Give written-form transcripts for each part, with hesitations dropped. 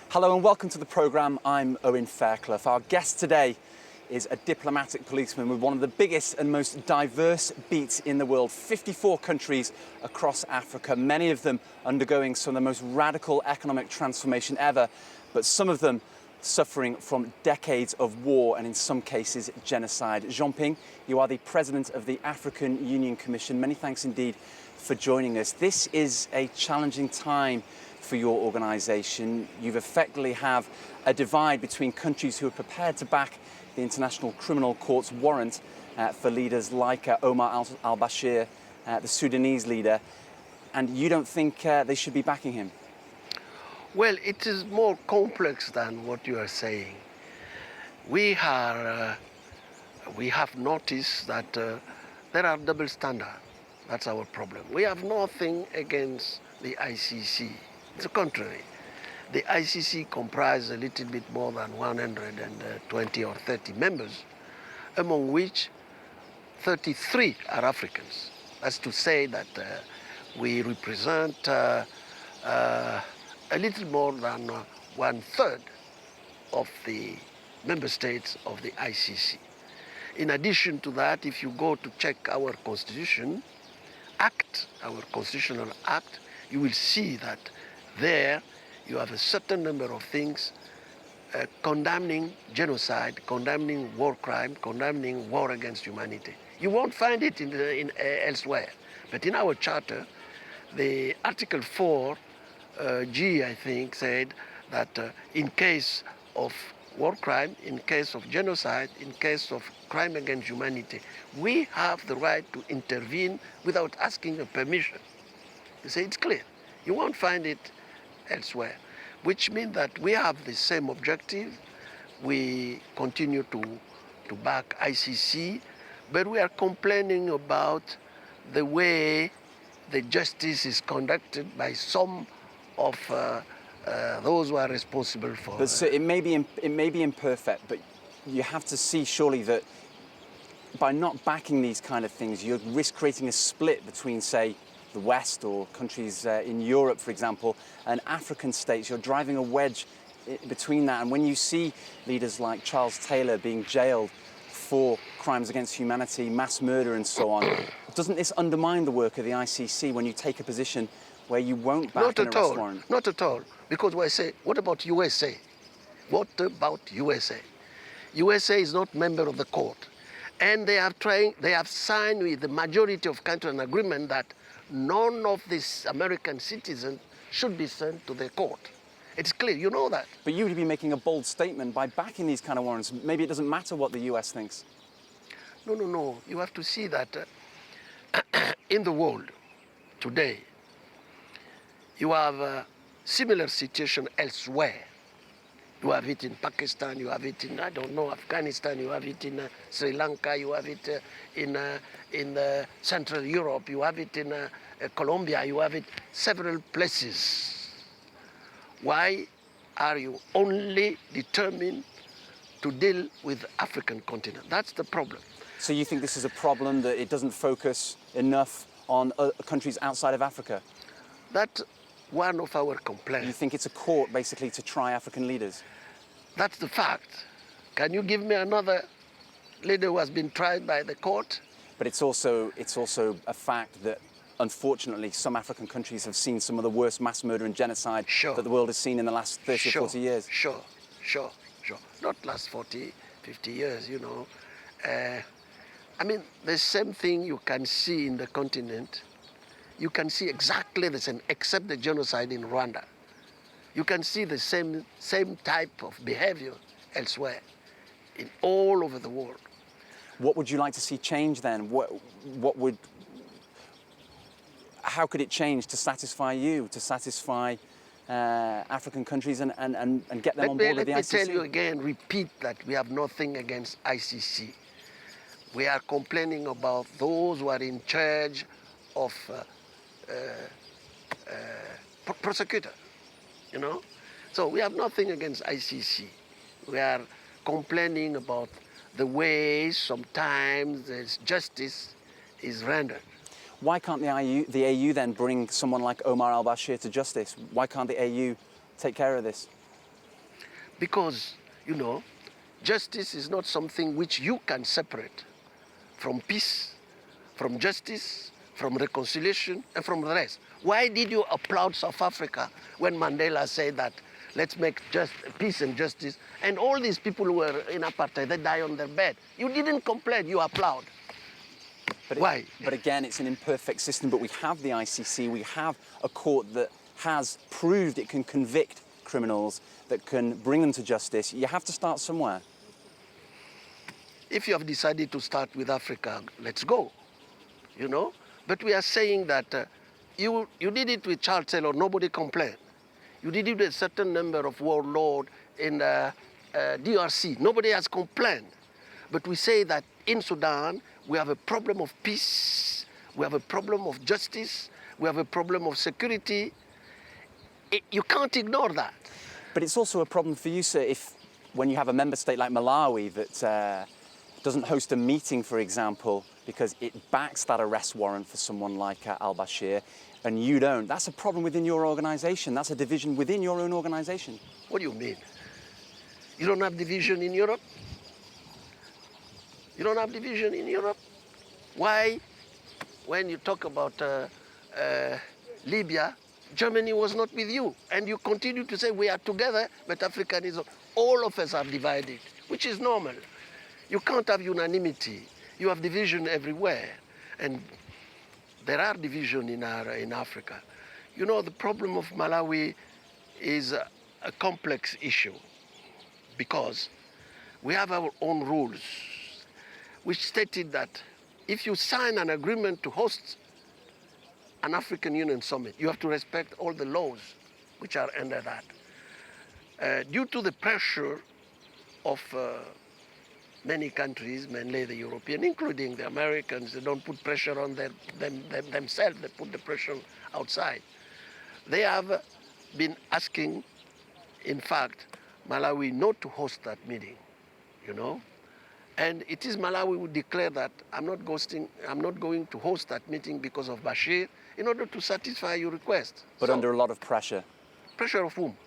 Hello and welcome to the programme. I'm Owen Fairclough. Our guest today is a diplomatic policeman with one of the biggest and most diverse beats in the world. 54 countries across Africa, many of them undergoing some of the most radical economic transformation ever, but some of them suffering from decades of war and in some cases genocide. Jean-Ping, you are the president of the African Union Commission. Many thanks indeed for joining us. This is a challenging time for your organisation. You effectively have a divide between countries who are prepared to back the International Criminal Court's warrant for leaders like Omar al-Bashir, the Sudanese leader, and you don't think they should be backing him? Well, it is more complex than what you are saying. We have noticed that there are double standards. That's our problem. We have nothing against the ICC. It's the contrary. The ICC comprises a little bit more than 120 or 30 members, among which 33 are Africans. That's to say that we represent a little more than 1/3 of the member states of the ICC. In addition to that, if you go to check our Constitution Act, our Constitutional Act, you will see that there you have a certain number of things condemning genocide, condemning war crime, condemning war against humanity. You won't find it elsewhere. But in our charter, the Article 4 G, I think, said that in case of war crime, in case of genocide, in case of crime against humanity, we have the right to intervene without asking a permission. You say it's clear. You won't find it elsewhere, which means that we have the same objective. We continue to back ICC, but we are complaining about the way the justice is conducted by some of those who are responsible for. But so it may be imperfect, but you have to see surely that by not backing these kind of things, you risk creating a split between, say, the West or countries in Europe, for example, and African states. You're driving a wedge between that. And when you see leaders like Charles Taylor being jailed for crimes against humanity, mass murder and so on, doesn't this undermine the work of the ICC when you take a position where you won't back an arrest warrant? Not at all. Because I say, what about USA? What about USA? USA is not member of the court. And they have signed with the majority of countries an agreement that none of these American citizens should be sent to the court. It's clear, you know that. But you would be making a bold statement by backing these kind of warrants. Maybe it doesn't matter what the US thinks. No. You have to see that in the world today, you have a similar situation elsewhere. You have it in Pakistan, you have it in, I don't know, Afghanistan, you have it in Sri Lanka, you have it in Central Europe, you have it in Colombia, you have it several places. Why are you only determined to deal with the African continent? That's the problem. So you think this is a problem, that it doesn't focus enough on countries outside of Africa? That's one of our complaints. You think it's a court, basically, to try African leaders? That's the fact. Can you give me another leader who has been tried by the court? But it's also a fact that, unfortunately, some African countries have seen some of the worst mass murder and genocide that the world has seen in the last 30 or 40 years. Sure. Not last 40, 50 years, you know. I mean, the same thing you can see in the continent. You can see exactly the same, except the genocide in Rwanda. You can see the same type of behavior elsewhere, in all over the world. What would you like to see change then? How could it change to satisfy you, to satisfy African countries and get them on board with the ICC? Let me tell you again, repeat that we have nothing against ICC. We are complaining about those who are in charge of prosecutor, you know? So we have nothing against ICC. We are complaining about the way sometimes there's justice is rendered. Why can't the AU then bring someone like Omar al-Bashir to justice? Why can't the AU take care of this? Because, justice is not something which you can separate from peace, from justice, from reconciliation, and from the rest. Why did you applaud South Africa when Mandela said that let's make just peace and justice, and all these people who were in apartheid, they die on their bed? You didn't complain, you applaud. Why? But again, it's an imperfect system, but we have the ICC, we have a court that has proved it can convict criminals, that can bring them to justice. You have to start somewhere. If you have decided to start with Africa, let's go, But we are saying that you did it with Charles Taylor, nobody complained. You did it with a certain number of warlords in DRC, nobody has complained. But we say that in Sudan, we have a problem of peace, we have a problem of justice, we have a problem of security. You can't ignore that. But it's also a problem for you, sir, if when you have a member state like Malawi that doesn't host a meeting, for example, because it backs that arrest warrant for someone like al-Bashir, and you don't. That's a problem within your organisation. That's a division within your own organisation. What do you mean? You don't have division in Europe? You don't have division in Europe? Why, when you talk about Libya, Germany was not with you, and you continue to say we are together, but Africanism, all of us are divided, which is normal. You can't have unanimity. You have division everywhere, and there are division in Africa. The problem of Malawi is a complex issue because we have our own rules, which stated that if you sign an agreement to host an African Union summit, you have to respect all the laws which are under that. Due to the pressure of many countries, mainly the European, including the Americans, they don't put pressure on themselves, they put the pressure outside. They have been asking, in fact, Malawi not to host that meeting, And it is Malawi who declared that I'm not going to host that meeting because of Bashir, in order to satisfy your request. But under a lot of pressure. Pressure of whom?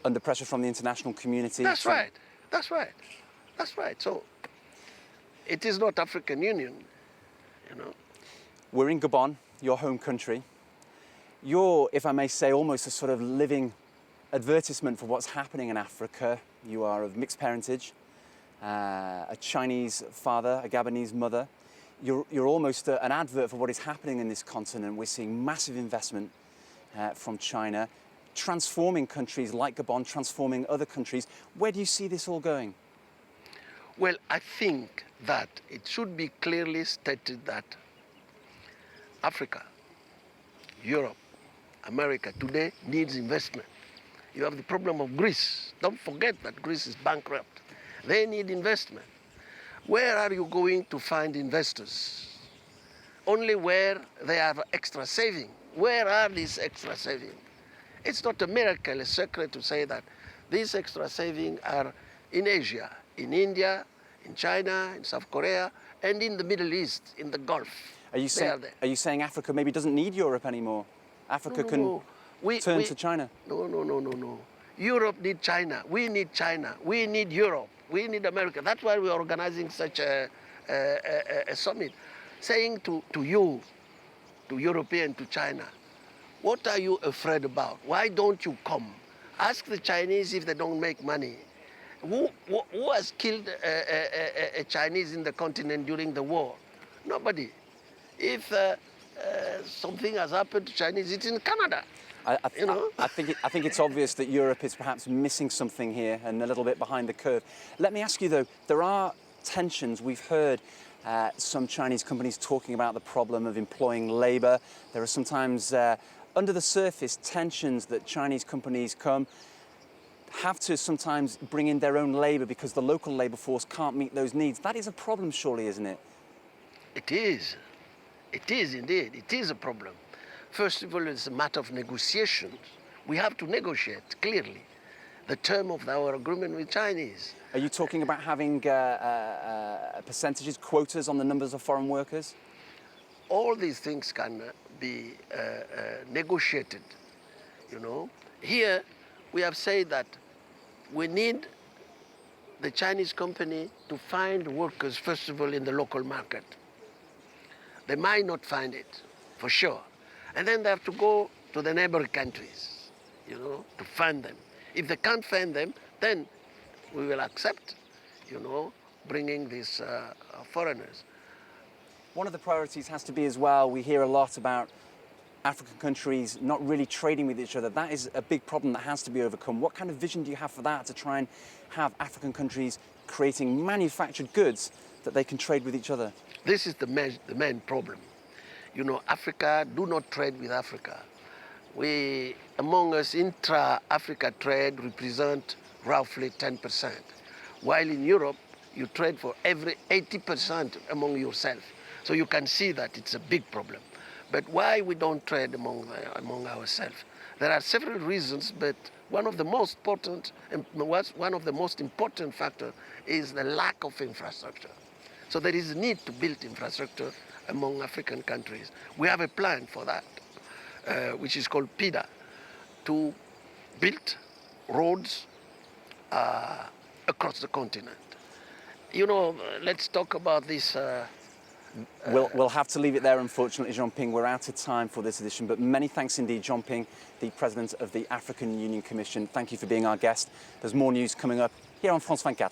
Under pressure from the international community. That's right. That's right. That's right. So it is not African Union, We're in Gabon, your home country. You're, if I may say, almost a sort of living advertisement for what's happening in Africa. You are of mixed parentage. A Chinese father, a Gabonese mother. You're almost an advert for what is happening in this continent. We're seeing massive investment from China, transforming countries like Gabon, transforming other countries. Where do you see this all going? Well, I think that it should be clearly stated that Africa, Europe, America today needs investment. You have the problem of Greece. Don't forget that Greece is bankrupt. They need investment. Where are you going to find investors? Only where they have extra saving. Where are these extra savings? It's not a miracle, a secret to say that these extra savings are in Asia, in India, in China, in South Korea, and in the Middle East, in the Gulf. Are you saying Africa maybe doesn't need Europe anymore? Africa can turn to China? No. Europe needs China. We need China. We need Europe. We need America. That's why we're organizing such a summit, saying to you, to European, to China, what are you afraid about? Why don't you come? Ask the Chinese if they don't make money. Who has killed a Chinese in the continent during the war? Nobody. If something has happened to Chinese, it's in Canada. I think it's obvious that Europe is perhaps missing something here and a little bit behind the curve. Let me ask you though, there are tensions. We've heard some Chinese companies talking about the problem of employing labor. There are sometimes under the surface tensions that Chinese companies have to sometimes bring in their own labor because the local labor force can't meet those needs. That is a problem, surely, isn't it? It is. It is indeed. It is a problem. First of all, it's a matter of negotiations. We have to negotiate clearly the term of our agreement with Chinese. Are you talking about having percentages, quotas on the numbers of foreign workers? all these things can be negotiated, you know. Here, we have said that we need the Chinese company to find workers, first of all, in the local market. They might not find it, for sure. And then they have to go to the neighboring countries, you know, to find them. If they can't find them, then we will accept, you know, bringing these foreigners. One of the priorities has to be as well, we hear a lot about African countries not really trading with each other. That is a big problem that has to be overcome. What kind of vision do you have for that, to try and have African countries creating manufactured goods that they can trade with each other? This is the main problem. You know, Africa do not trade with Africa. We, among us, intra-Africa trade represent roughly 10%, while in Europe, you trade for every 80% among yourself. So you can see that it's a big problem. But why we don't trade among ourselves? There are several reasons, but one of the most important factors is the lack of infrastructure. So there is a need to build infrastructure among African countries. We have a plan for that, which is called PIDA, to build roads across the continent. You know, let's talk about this. We'll have to leave it there, unfortunately, Jean-Ping. We're out of time for this edition, but many thanks indeed, Jean-Ping, the President of the African Union Commission. Thank you for being our guest. There's more news coming up here on France 24.